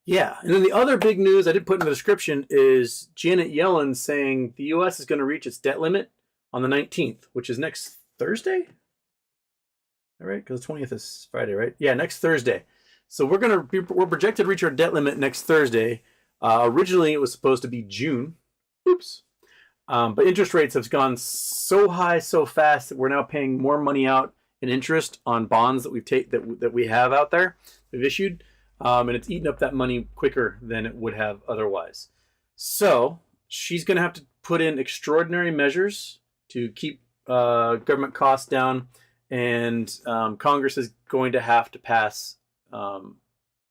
Yeah, and then the other big news I did put in the description is Janet Yellen saying the U.S. is going to reach its debt limit on the 19th, which is next Thursday. All right, because the 20th is Friday, right? Yeah, next Thursday. So we're projected to reach our debt limit next Thursday. Originally, it was supposed to be June. Oops. But interest rates have gone so high so fast that we're now paying more money out in interest on bonds that we have out there, we've issued, and it's eaten up that money quicker than it would have otherwise. So she's going to have to put in extraordinary measures to keep government costs down, and Congress is going to have to pass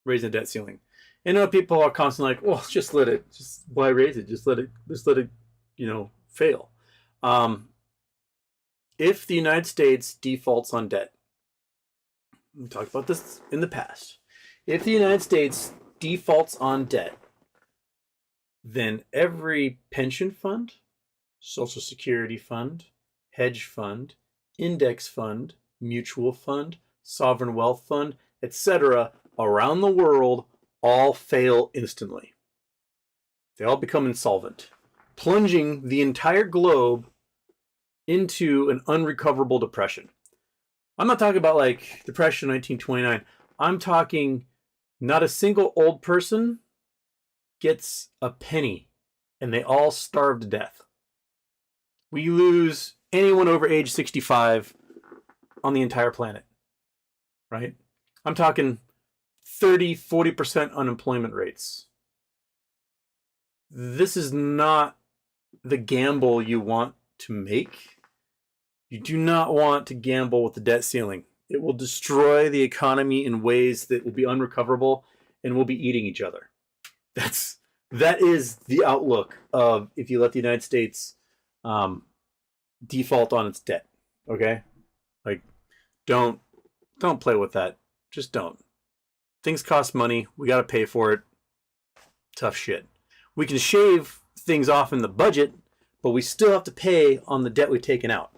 raising the debt ceiling. And people are constantly like, "Well, just why raise it? Just let it, fail." If the United States defaults on debt, we talked about this in the past. If the United States defaults on debt, then every pension fund, Social Security fund, hedge fund, index fund, mutual fund, sovereign wealth fund, etc., around the world all fail instantly. They all become insolvent, plunging the entire globe into an unrecoverable depression. I'm not talking about like Depression 1929. I'm talking not a single old person gets a penny and they all starve to death. We lose anyone over age 65 on the entire planet, right? I'm talking 30-40% unemployment rates. This is not the gamble you want to make. You do not want to gamble with the debt ceiling. It will destroy the economy in ways that will be unrecoverable and will be eating each other. That is the outlook of if you let the United States default on its debt. Okay, like don't play with that. Just don't. Things cost money. We got to pay for it. Tough shit. We can shave things off in the budget, but we still have to pay on the debt we've taken out.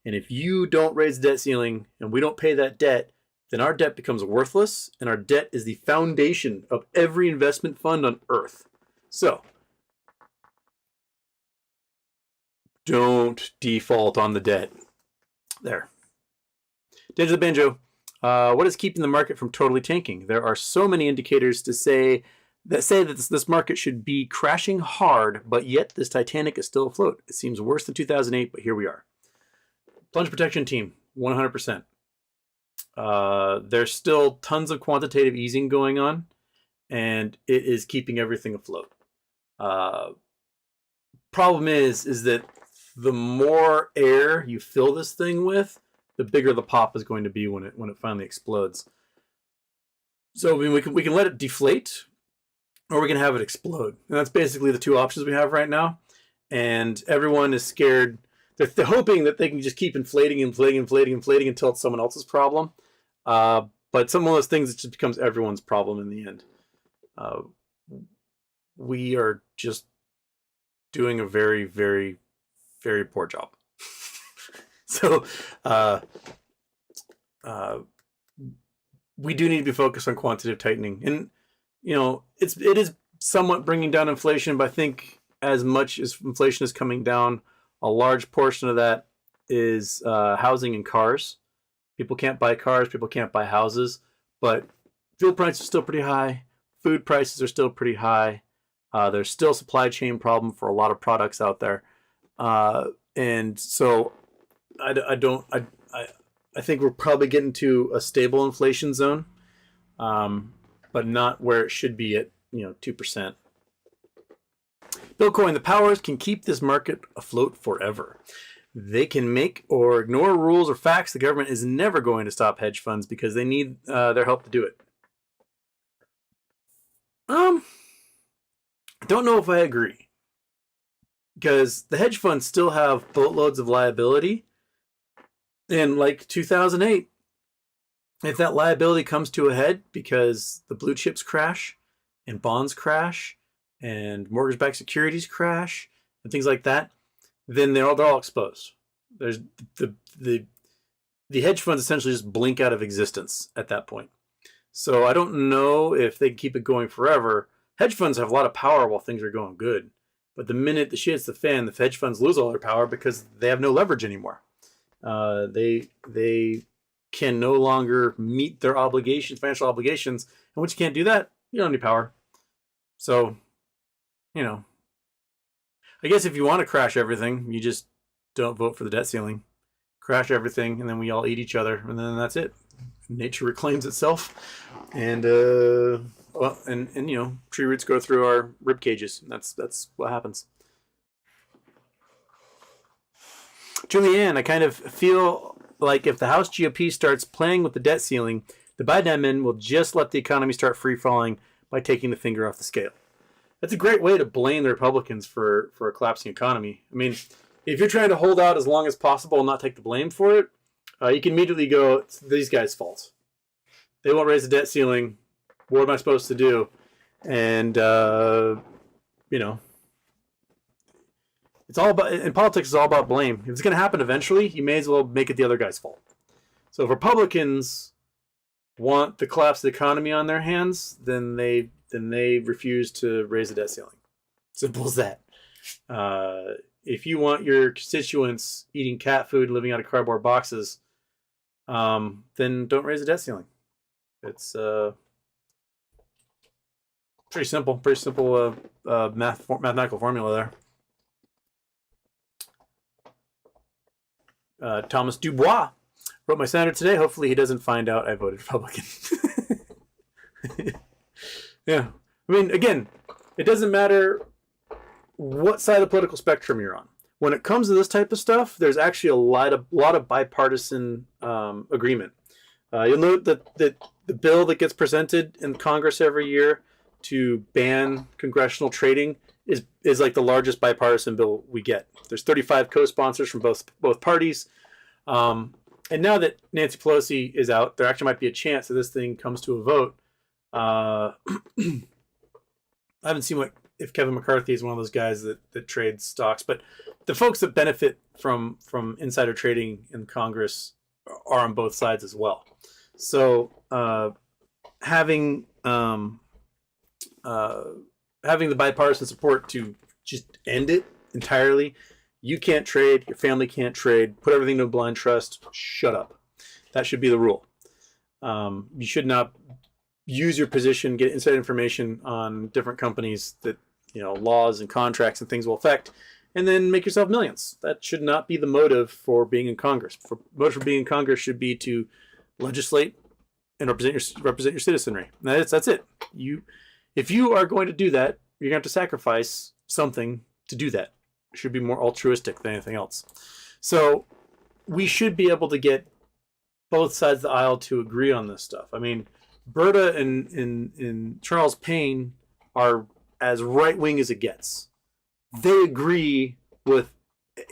And if you don't raise the debt ceiling and we don't pay that debt, then our debt becomes worthless, and our debt is the foundation of every investment fund on earth. So, don't default on the debt. There. Danger the Banjo. What is keeping the market from totally tanking? There are so many indicators to say that this market should be crashing hard, but yet this Titanic is still afloat. It seems worse than 2008, but here we are. Plunge protection team, 100%. There's still tons of quantitative easing going on, and it is keeping everything afloat. Problem is that the more air you fill this thing with, the bigger the pop is going to be when it finally explodes. So we can let it deflate, or we can have it explode. And that's basically the two options we have right now. And everyone is scared. They're hoping that they can just keep inflating until it's someone else's problem. But some of those things, it just becomes everyone's problem in the end. We are just doing a very, very, very poor job. So we do need to be focused on quantitative tightening. And, it is somewhat bringing down inflation, but I think as much as inflation is coming down, a large portion of that is housing and cars. People can't buy cars, people can't buy houses, but fuel prices are still pretty high. Food prices are still pretty high. There's still a supply chain problem for a lot of products out there. And so I think we're probably getting to a stable inflation zone, but not where it should be at 2%. Bitcoin, the powers can keep this market afloat forever. They can make or ignore rules or facts. The government is never going to stop hedge funds because they need their help to do it. I don't know if I agree. Because the hedge funds still have boatloads of liability. And like 2008, if that liability comes to a head because the blue chips crash and bonds crash and mortgage-backed securities crash and things like that, then they're all exposed. There's the hedge funds essentially just blink out of existence at that point. So I don't know if they can keep it going forever. Hedge funds have a lot of power while things are going good. But the minute the shit hits the fan, the hedge funds lose all their power because they have no leverage anymore. They can no longer meet their obligations, financial obligations. And once you can't do that, you don't have any power. So, I guess if you want to crash everything, you just don't vote for the debt ceiling. Crash everything, and then we all eat each other, and then that's it. Nature reclaims itself, and tree roots go through our rib cages. That's what happens. Julianne, I kind of feel like if the House GOP starts playing with the debt ceiling, the Biden admin will just let the economy start free falling by taking the finger off the scale. That's a great way to blame the Republicans for a collapsing economy. I mean, if you're trying to hold out as long as possible and not take the blame for it, you can immediately go, it's these guys' fault. They won't raise the debt ceiling. What am I supposed to do? And, it's all about, in politics, it's all about blame. If it's going to happen eventually, you may as well make it the other guy's fault. So if Republicans want the collapse of the economy on their hands, then they refuse to raise the debt ceiling. Simple as that. If you want your constituents eating cat food, living out of cardboard boxes, then don't raise the debt ceiling. It's pretty simple mathematical formula there. Thomas Dubois wrote my senator today. Hopefully he doesn't find out I voted Republican. Yeah. I mean, again, it doesn't matter what side of the political spectrum you're on. When it comes to this type of stuff, there's actually a lot of bipartisan agreement. You'll note that the bill that gets presented in Congress every year to ban congressional trading is like the largest bipartisan bill we get. There's 35 co-sponsors from both parties. And now that Nancy Pelosi is out, there actually might be a chance that this thing comes to a vote. I haven't seen if Kevin McCarthy is one of those guys that trades stocks, but the folks that benefit from insider trading in Congress are on both sides as well. So having the bipartisan support to just end it entirely. You can't trade, your family can't trade, put everything to a blind trust, shut up. That should be the rule. You should not use your position, get inside information on different companies that, laws and contracts and things will affect, and then make yourself millions. That should not be the motive for being in Congress. The motive for being in Congress should be to legislate and represent your citizenry. That's it. If you are going to do that, you're going to have to sacrifice something to do that. It should be more altruistic than anything else. So we should be able to get both sides of the aisle to agree on this stuff. I mean, Berta and Charles Payne are as right-wing as it gets. They agree with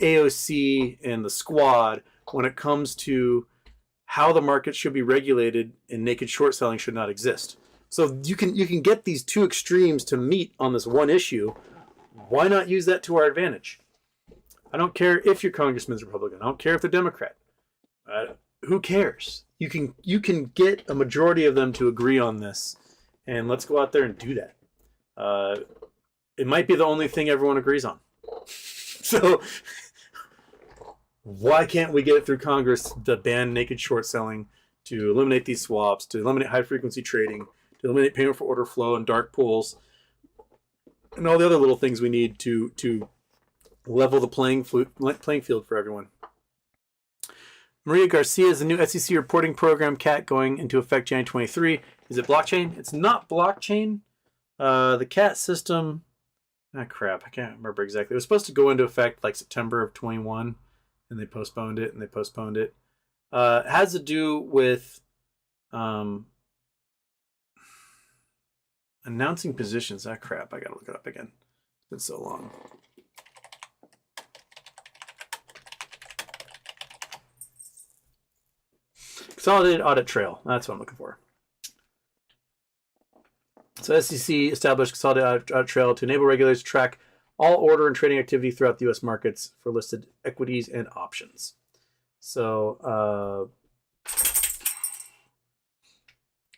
AOC and the squad when it comes to how the market should be regulated and naked short selling should not exist. So you can get these two extremes to meet on this one issue. Why not use that to our advantage? I don't care if your congressman's Republican. I don't care if they're Democrat. Who cares? You can get a majority of them to agree on this, and let's go out there and do that. It might be the only thing everyone agrees on. So why can't we get it through Congress to ban naked short selling, to eliminate these swaps, to eliminate high frequency trading, to eliminate payment for order flow and dark pools, and all the other little things we need to level the playing field for everyone. Maria Garcia is the new SEC reporting program CAT going into effect January 23. Is it blockchain? It's not blockchain. The CAT system, I can't remember exactly. It was supposed to go into effect like September of 21, and they postponed it. It has to do with announcing positions. I gotta look it up again. It's been so long. Consolidated audit trail. That's what I'm looking for. So SEC established consolidated audit trail to enable regulators to track all order and trading activity throughout the U.S. markets for listed equities and options. So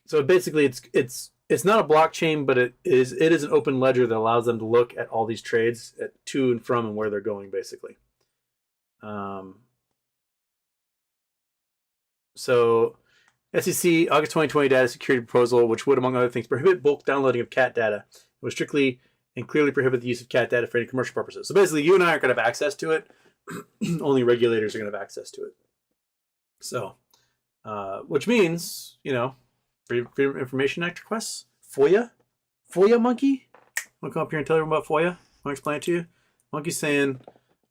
So basically, it's not a blockchain, but it is an open ledger that allows them to look at all these trades to and from and where they're going, basically. So SEC August 2020 data security proposal, which would, among other things, prohibit bulk downloading of cat data. It would strictly and clearly prohibit the use of cat data for any commercial purposes. So basically, you and I aren't going to have access to it. Only regulators are going to have access to it. So, which means, Freedom of Information Act requests, FOIA, monkey. Want to come up here and tell everyone about FOIA? Want to explain it to you? Monkey's saying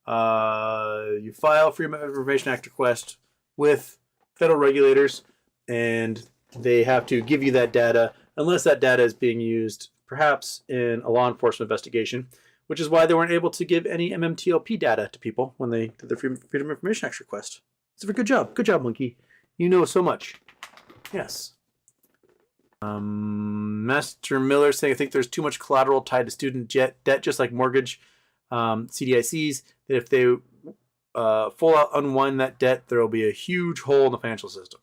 you file Freedom of Information Act request with federal regulators, and they have to give you that data unless that data is being used perhaps in a law enforcement investigation, which is why they weren't able to give any MMTLP data to people when they did the Freedom of Information Act request. It's a very good job. Good job, Monkey. You know so much. Yes. Master Miller saying, I think there's too much collateral tied to student debt, just like mortgage CDICs, that if they full out unwind that debt, there will be a huge hole in the financial system.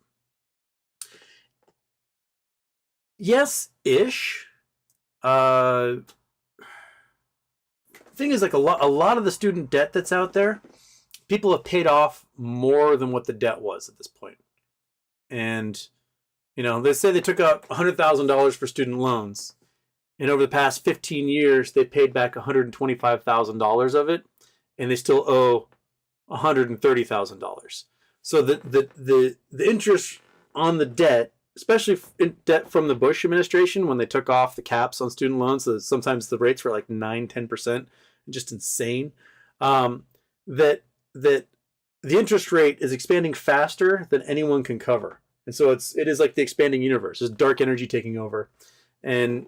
Yes-ish. Thing is, like a lot of the student debt that's out there, people have paid off more than what the debt was at this point. And, they say they took out $100,000 for student loans. And over the past 15 years, they paid back $125,000 of it. And they still owe $130,000. So the interest on the debt, especially in debt from the Bush administration, when they took off the caps on student loans, so sometimes the rates were like 9-10%, just insane. That the interest rate is expanding faster than anyone can cover, and so it is like the expanding universe. There's dark energy taking over, and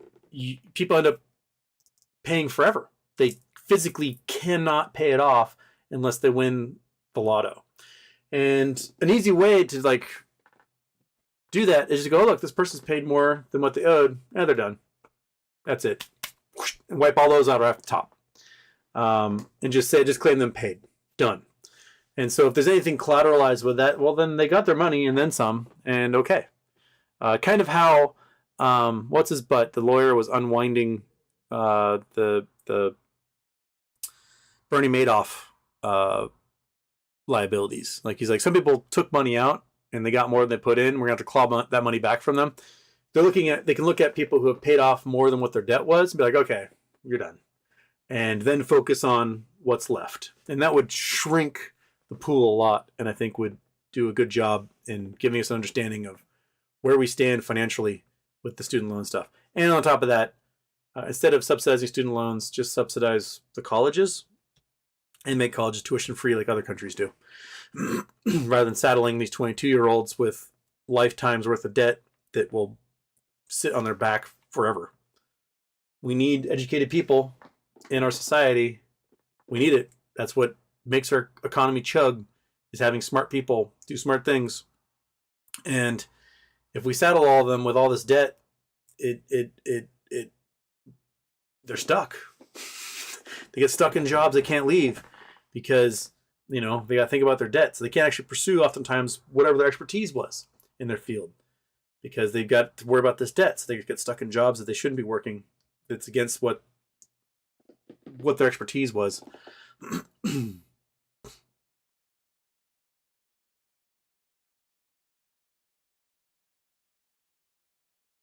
people end up paying forever. They physically cannot pay it off unless they win the lotto. And an easy way to do that is to go, look, this person's paid more than what they owed. They're done. That's it. And wipe all those out right off the top. And just claim them paid. Done. And so if there's anything collateralized with that, well, then they got their money and then some. And okay. Kind of how, what's his butt? The lawyer was unwinding the Bernie Madoff liabilities. Like he's like, some people took money out and they got more than they put in. We're going to have to claw that money back from them. They can look at people who have paid off more than what their debt was and be like, okay, you're done. And then focus on what's left. And that would shrink the pool a lot, and I think would do a good job in giving us an understanding of where we stand financially with the student loan stuff. And on top of that, instead of subsidizing student loans, just subsidize the colleges and make colleges tuition free like other countries do. Rather than saddling these 22-year-olds with lifetimes worth of debt that will sit on their back forever. We need educated people in our society. We need it. That's what makes our economy chug, is having smart people do smart things. And if we saddle all of them with all this debt, they're stuck. They get stuck in jobs they can't leave because, they got to think about their debt. So they can't actually pursue oftentimes whatever their expertise was in their field because they've got to worry about this debt. So they get stuck in jobs that they shouldn't be working. That's against what their expertise was.